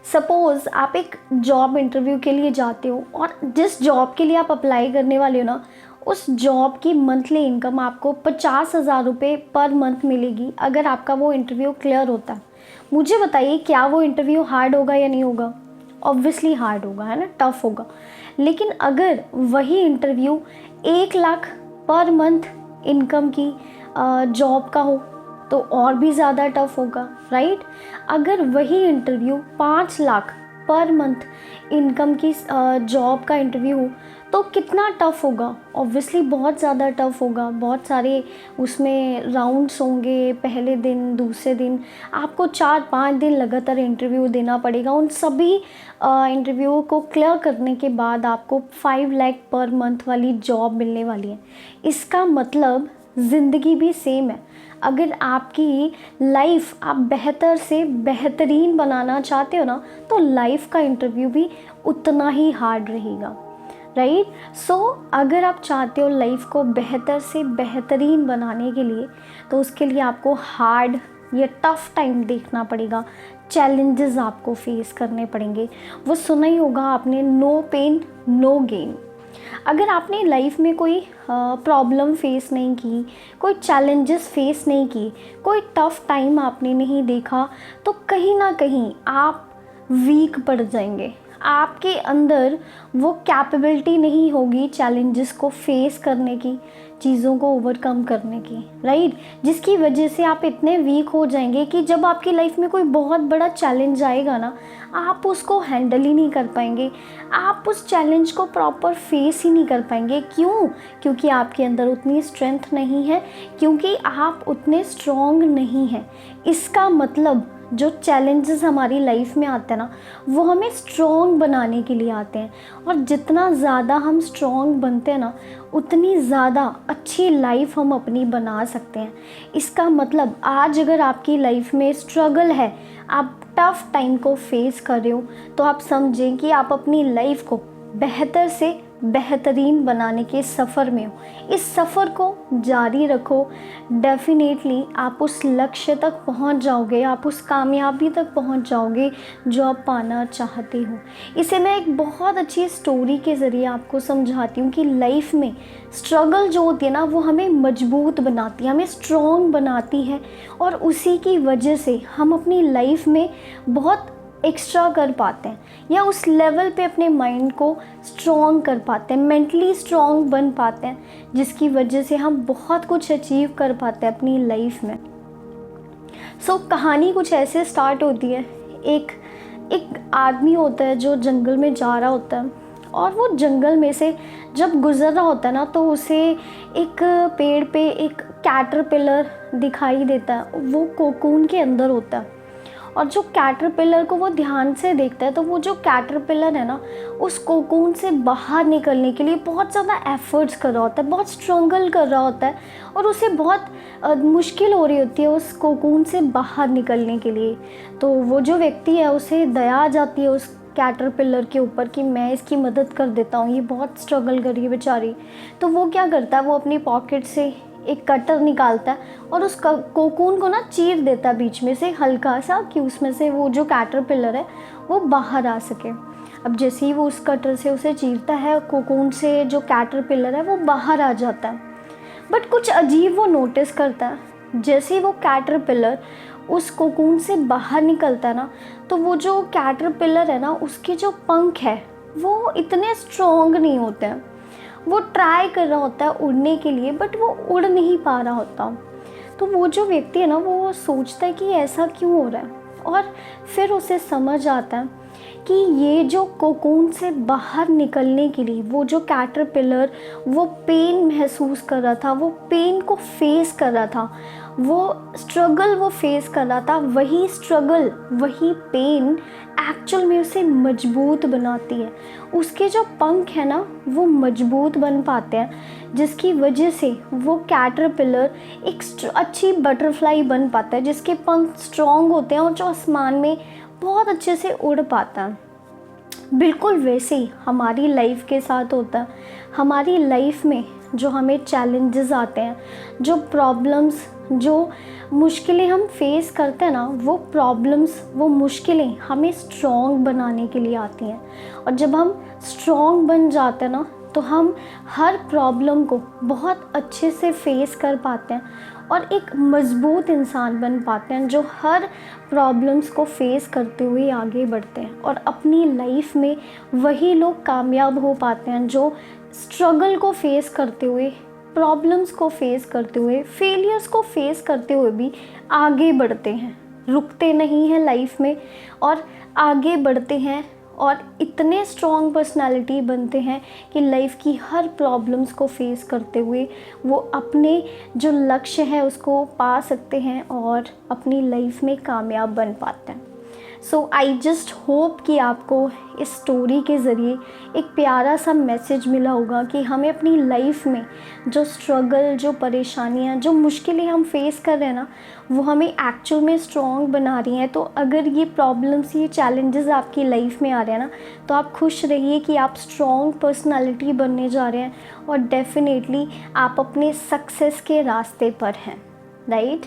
Suppose आप एक job interview के लिए जाते हो और जिस जॉब के लिए आप अप्लाई करने वाले हो ना, उस जॉब की मंथली इनकम आपको 50,000 रुपये पर मंथ मिलेगी अगर आपका वो इंटरव्यू क्लियर होता है। मुझे बताइए, क्या वो इंटरव्यू हार्ड होगा या नहीं होगा? ऑब्वियसली हार्ड होगा, है ना, टफ होगा। लेकिन अगर वही interview 1 lakh per month income की जॉब का हो तो और भी ज़्यादा टफ होगा, राइट। अगर वही interview 5 lakh per month income की जॉब का इंटरव्यू हो तो कितना टफ होगा? ऑब्वियसली बहुत ज़्यादा टफ होगा। बहुत सारे उसमें राउंड्स होंगे, पहले दिन, दूसरे दिन, आपको 4-5 दिन लगातार इंटरव्यू देना पड़ेगा। उन सभी इंटरव्यू को क्लियर करने के बाद आपको 5 लाख पर मंथ वाली जॉब मिलने वाली है। इसका मतलब ज़िंदगी भी सेम है। अगर आपकी लाइफ आप बेहतर से बेहतरीन बनाना चाहते हो ना, तो लाइफ का इंटरव्यू भी उतना ही हार्ड रहेगा, राइट। सो अगर आप चाहते हो लाइफ को बेहतर से बेहतरीन बनाने के लिए, तो उसके लिए आपको हार्ड या टफ टाइम देखना पड़ेगा, चैलेंजेस आपको फेस करने पड़ेंगे। वो सुना ही होगा आपने, नो पेन नो गेन। अगर आपने लाइफ में कोई प्रॉब्लम फेस नहीं की, कोई चैलेंजेस फेस नहीं की, कोई टफ टाइम आपने नहीं देखा, तो कहीं ना कहीं आप वीक पड़ जाएंगे। आपके अंदर वो कैपेबिलिटी नहीं होगी चैलेंजेस को फेस करने की, चीज़ों को ओवरकम करने की, राइट। जिसकी वजह से आप इतने वीक हो जाएंगे कि जब आपकी लाइफ में कोई बहुत बड़ा चैलेंज आएगा ना, आप उसको हैंडल ही नहीं कर पाएंगे। आप उस चैलेंज को प्रॉपर फेस ही नहीं कर पाएंगे। क्यों? क्योंकि आपके अंदर उतनी स्ट्रेंथ नहीं है, क्योंकि आप उतने स्ट्रॉन्ग नहीं हैं। इसका मतलब जो चैलेंजेस हमारी लाइफ में आते हैं ना, वो हमें स्ट्रॉन्ग बनाने के लिए आते हैं। और जितना ज़्यादा हम स्ट्रॉन्ग बनते हैं ना, उतनी ज़्यादा अच्छी लाइफ हम अपनी बना सकते हैं। इसका मतलब आज अगर आपकी लाइफ में स्ट्रगल है, आप टफ टाइम को फेस कर रहे हो, तो आप समझें कि आप अपनी लाइफ को बेहतर से बेहतरीन बनाने के सफ़र में हो। इस सफ़र को जारी रखो। डेफिनेटली आप उस लक्ष्य तक पहुंच जाओगे, आप उस कामयाबी तक पहुंच जाओगे जो आप पाना चाहते हो। इसे मैं एक बहुत अच्छी स्टोरी के ज़रिए आपको समझाती हूँ कि लाइफ में स्ट्रगल जो होती है ना, वो हमें मजबूत बनाती है, हमें स्ट्रॉन्ग बनाती है। और उसी की वजह से हम अपनी लाइफ में बहुत एक्स्ट्रा कर पाते हैं, या उस लेवल पे अपने माइंड को स्ट्रॉन्ग कर पाते हैं, मेंटली स्ट्रॉन्ग बन पाते हैं, जिसकी वजह से हम बहुत कुछ अचीव कर पाते हैं अपनी लाइफ में। सो कहानी कुछ ऐसे स्टार्ट होती है। एक आदमी होता है जो जंगल में जा रहा होता है, और वो जंगल में से जब गुज़र रहा होता है ना, तो उसे एक पेड़ पे एक कैटरपिलर दिखाई देता है। वो कोकून के अंदर होता है, और जो कैटरपिलर को वो ध्यान से देखता है, तो वो जो कैटरपिलर है ना, उस कोकून से बाहर निकलने के लिए बहुत ज़्यादा एफर्ट्स कर रहा होता है, बहुत स्ट्रगल कर रहा होता है, और उसे बहुत मुश्किल हो रही होती है उस कोकून से बाहर निकलने के लिए। तो वो जो व्यक्ति है, उसे दया आ जाती है उस कैटरपिलर के ऊपर कि मैं इसकी मदद कर देता हूँ, ये बहुत स्ट्रगल कर रही है बेचारी। तो वो क्या करता है, वो अपनी पॉकेट से एक कटर निकालता है और उस कोकून को ना चीर देता है बीच में से हल्का सा, कि उसमें से वो जो कैटरपिलर है वो बाहर आ सके। अब जैसे ही वो उस कटर से उसे चीरता है, कोकून से जो कैटरपिलर है वो बाहर आ जाता है। बट कुछ अजीब वो नोटिस करता है। जैसे ही वो कैटरपिलर उस कोकून से बाहर निकलता है ना, तो वो जो कैटरपिलर है ना, उसके जो पंख है वो इतने स्ट्रॉन्ग नहीं होते हैं। वो ट्राई कर रहा होता है उड़ने के लिए, बट वो उड़ नहीं पा रहा होता। तो वो जो व्यक्ति है ना, वो सोचता है कि ऐसा क्यों हो रहा है, और फिर उसे समझ आता है कि ये जो कोकून से बाहर निकलने के लिए वो जो कैटरपिलर वो पेन महसूस कर रहा था, वो पेन को फेस कर रहा था, वो स्ट्रगल वो फेस कर रहा था, वही स्ट्रगल वही पेन एक्चुअल में उसे मजबूत बनाती है। उसके जो पंख है ना, वो मजबूत बन पाते हैं, जिसकी वजह से वो कैटरपिलर एक अच्छी बटरफ्लाई बन पाता है, जिसके पंख स्ट्रॉन्ग होते हैं और जो आसमान में बहुत अच्छे से उड़ पाता है। बिल्कुल वैसे ही हमारी लाइफ के साथ होता है। हमारी लाइफ में जो हमें चैलेंजेस आते हैं, जो प्रॉब्लम्स, जो मुश्किलें हम फेस करते हैं ना, वो प्रॉब्लम्स, वो मुश्किलें हमें स्ट्रॉन्ग बनाने के लिए आती हैं। और जब हम स्ट्रॉन्ग बन जाते हैं ना, तो हम हर प्रॉब्लम को बहुत अच्छे से फेस कर पाते हैं और एक मज़बूत इंसान बन पाते हैं, जो हर प्रॉब्लम्स को फेस करते हुए आगे बढ़ते हैं। और अपनी लाइफ में वही लोग कामयाब हो पाते हैं जो स्ट्रगल को फेस करते हुए, प्रॉब्लम्स को फेस करते हुए, फेलियर्स को फेस करते हुए भी आगे बढ़ते हैं, रुकते नहीं हैं लाइफ में और आगे बढ़ते हैं और इतने स्ट्रॉन्ग पर्सनालिटी बनते हैं कि लाइफ की हर प्रॉब्लम्स को फेस करते हुए वो अपने जो लक्ष्य है उसको पा सकते हैं और अपनी लाइफ में कामयाब बन पाते हैं। सो आई जस्ट होप कि आपको इस स्टोरी के ज़रिए एक प्यारा सा मैसेज मिला होगा कि हमें अपनी लाइफ में जो स्ट्रगल, जो परेशानियाँ, जो मुश्किलें हम फेस कर रहे हैं ना, वो हमें एक्चुअल में स्ट्रॉन्ग बना रही हैं। तो अगर ये प्रॉब्लम्स, ये चैलेंजेस आपकी लाइफ में आ रहे हैं ना, तो आप खुश रहिए कि आप स्ट्रॉन्ग पर्सनालिटी बनने जा रहे हैं और डेफिनेटली आप अपने सक्सेस के रास्ते पर हैं, राइट।